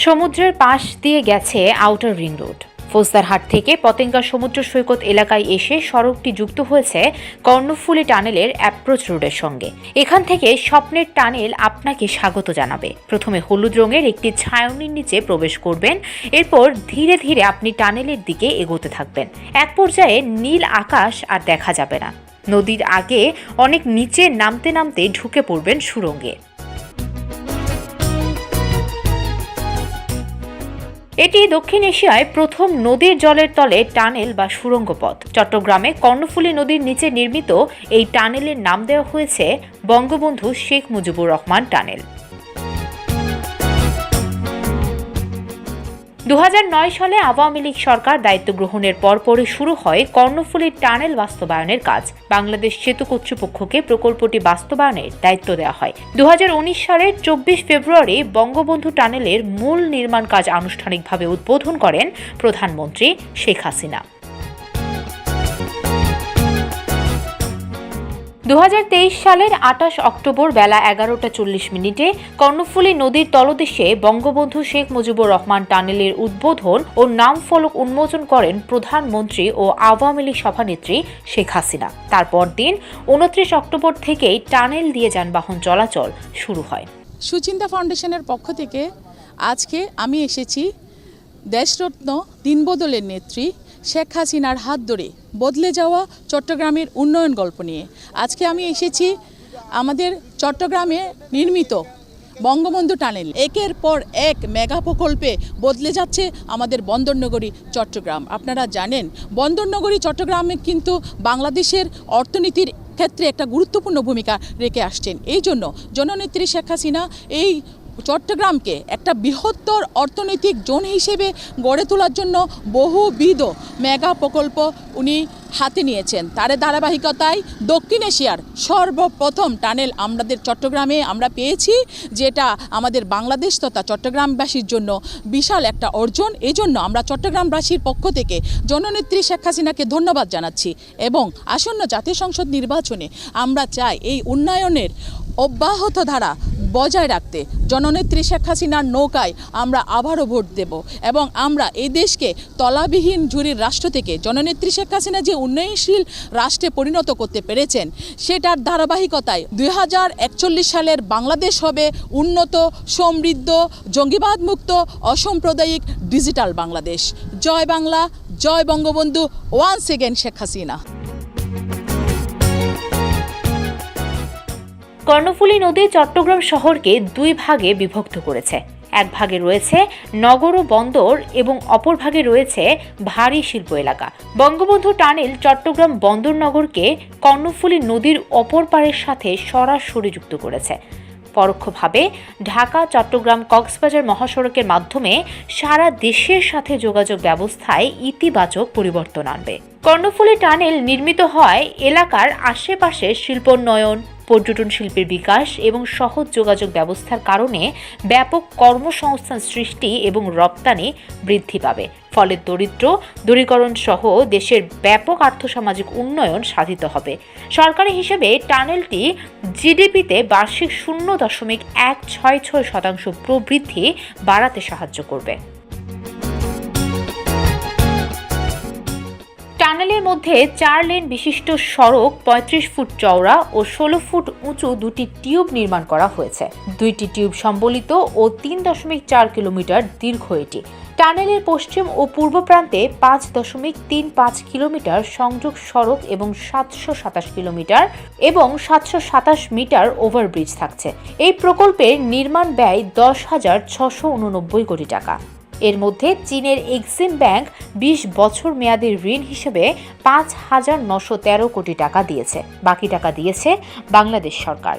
সমুদ্রের পাশ দিয়ে গেছে আউটার রিং রোড। ফৌজদারহাট থেকে পতেঙ্গা সমুদ্র সৈকত এলাকায় এসে সড়কটি যুক্ত হয়েছে কর্ণফুলী টানেলের অ্যাপ্রোচ রোডের সঙ্গে। এখান থেকে স্বপ্নের টানেল আপনাকে স্বাগত জানাবে। প্রথমে হলুদ রঙের একটি ছাউনির নিচে প্রবেশ করবেন, এরপর ধীরে ধীরে আপনি টানেলের দিকে এগোতে থাকবেন। এক পর্যায়ে নীল আকাশ আর দেখা যাবে না। নদীর আগে অনেক নিচে নামতে নামতে ঢুকে পড়বেন সুড়ঙ্গে। এটি দক্ষিণ এশিয়ায় প্রথম নদীর জলের তলে টানেল বা সুড়ঙ্গ পথ। চট্টগ্রামে কর্ণফুলী নদীর নিচে নির্মিত এই টানেলের নাম দেওয়া হয়েছে বঙ্গবন্ধু শেখ মুজিবুর রহমান টানেল। 2009 সালে আওয়ামী লীগ সরকার দায়িত্ব গ্রহণের পরপরই শুরু হয় কর্ণফুলী টানেল বাস্তবায়নের কাজ। বাংলাদেশ সেতু কর্তৃপক্ষকে প্রকল্পটি বাস্তবায়নের দায়িত্ব দেওয়া হয়। 2019 সালের 24 ফেব্রুয়ারি বঙ্গবন্ধু টানেলের মূল নির্মাণ কাজ আনুষ্ঠানিকভাবে উদ্বোধন করেন প্রধানমন্ত্রী শেখ হাসিনা। 2023 সালের 28 অক্টোবর বেলা 11:40 কর্ণফুলী নদীর তলদেশে বঙ্গবন্ধু শেখ মুজিবুর রহমান টানেলের উদ্বোধন ও নাম ফলক উন্মোচন করেন প্রধানমন্ত্রী ও আওয়ামী লীগ সভানেত্রী শেখ হাসিনা। তারপর দিন 29 অক্টোবর থেকেই টানেল দিয়ে যানবাহন চলাচল শুরু হয়। সুচিন্তা ফাউন্ডেশনের পক্ষ থেকে আজকে আমি এসেছি দেশরত্ন দিনবদলের নেত্রী শেখ হাসিনার হাত ধরে বদলে যাওয়া চট্টগ্রামের উন্নয়ন গল্প নিয়ে। আজকে আমি এসেছি আমাদের চট্টগ্রামে নির্মিত বঙ্গবন্ধু টানেল। একের পর এক মেগা প্রকল্পে বদলে যাচ্ছে আমাদের বন্দরনগরী চট্টগ্রাম। আপনারা জানেন বন্দরনগরী চট্টগ্রামে কিন্তু বাংলাদেশের অর্থনীতির ক্ষেত্রে একটা গুরুত্বপূর্ণ ভূমিকা রেখে আসছেন। এই জন্য জননেত্রী শেখ হাসিনা এই চট্টগ্রামকে একটা বৃহত্তর অর্থনৈতিক জোন হিসেবে গড়ে তোলার জন্য বহুবিধ মেগা প্রকল্প উনি হাতে নিয়েছেন। তার ধারাবাহিকতায় দক্ষিণ এশিয়ার সর্বপ্রথম টানেল আমাদের চট্টগ্রামে আমরা পেয়েছি, যেটা আমাদের বাংলাদেশ তথা চট্টগ্রামবাসীর জন্য বিশাল একটা অর্জন। এই জন্য আমরা চট্টগ্রামবাসীর পক্ষ থেকে জননেত্রী শেখ হাসিনাকে ধন্যবাদ জানাচ্ছি এবং আসন্ন জাতীয় সংসদ নির্বাচনে আমরা চাই এই উন্নয়নের অব্যাহত ধারা বজায় রাখতে জননেত্রী শেখ হাসিনার নৌকায় আমরা আবারও ভোট দেব এবং আমরা এই দেশকে তলাবিহীন ঝুড়ির রাষ্ট্র থেকে জননেত্রী শেখ হাসিনা যে উন্নয়নশীল রাষ্ট্রে পরিণত করতে পেরেছেন, সেটার ধারাবাহিকতায় 2041 সালের বাংলাদেশ হবে উন্নত, সমৃদ্ধ, জঙ্গিবাদ মুক্ত, অসাম্প্রদায়িক ডিজিটাল বাংলাদেশ। জয় বাংলা, জয় বঙ্গবন্ধু, ওয়ান্স এগেন শেখ হাসিনা। কর্ণফুলী নদী চট্টগ্রাম শহরকে দুই ভাগে বিভক্ত করেছে। এক ভাগে রয়েছে নগর ও বন্দর এবং অপর ভাগে রয়েছে ভারী শিল্প এলাকা। বঙ্গবন্ধু টানেল চট্টগ্রাম বন্দর নগরকে কর্ণফুলী নদীর অপর পাড়ের সাথে সরাসরি যুক্ত করেছে। পরোক্ষভাবে ঢাকা চট্টগ্রাম কক্সবাজার মহাসড়কের মাধ্যমে সারা দেশের সাথে যোগাযোগ ব্যবস্থায় ইতিবাচক পরিবর্তন আনবে। কর্ণফুলী টানেল নির্মিত হয় এলাকার আশেপাশে শিল্পোন্নয়ন, পর্যটন শিল্পের বিকাশ এবং সহজ যোগাযোগ ব্যবস্থার কারণে ব্যাপক কর্মসংস্থান সৃষ্টি এবং রপ্তানি বৃদ্ধি পাবে। ফলে দরিদ্র দূরীকরণ সহ দেশের ব্যাপক আর্থসামাজিক উন্নয়ন সাধিত হবে। সরকারি হিসেবে টানেলটি জিডিপিতে বার্ষিক 0.166% প্রবৃদ্ধি বাড়াতে সাহায্য করবে। টানেলের মধ্যে 4 লেন বিশিষ্ট সড়ক, 35 ফুট চওড়া ও 16 ফুট উঁচু দুটি টিউব নির্মাণ করা হয়েছে। 2টি টিউব সম্বলিত ও 3.4 কিলোমিটার দীর্ঘ এটি। টানেলের পশ্চিম ও পূর্ব প্রান্তে 5.35 কিলোমিটার সংযোগ সড়ক এবং 727 কিলোমিটার এবং 727 মিটার ওভারব্রিজ থাকছে। এই প্রকল্পের নির্মাণ ব্যয় 10,689 কোটি টাকা। এর মধ্যে চীনের এক্সিম ব্যাংক 20 বছর মেয়াদের ঋণ হিসেবে 5,913 কোটি টাকা দিয়েছে। বাকি টাকা দিয়েছে বাংলাদেশ সরকার।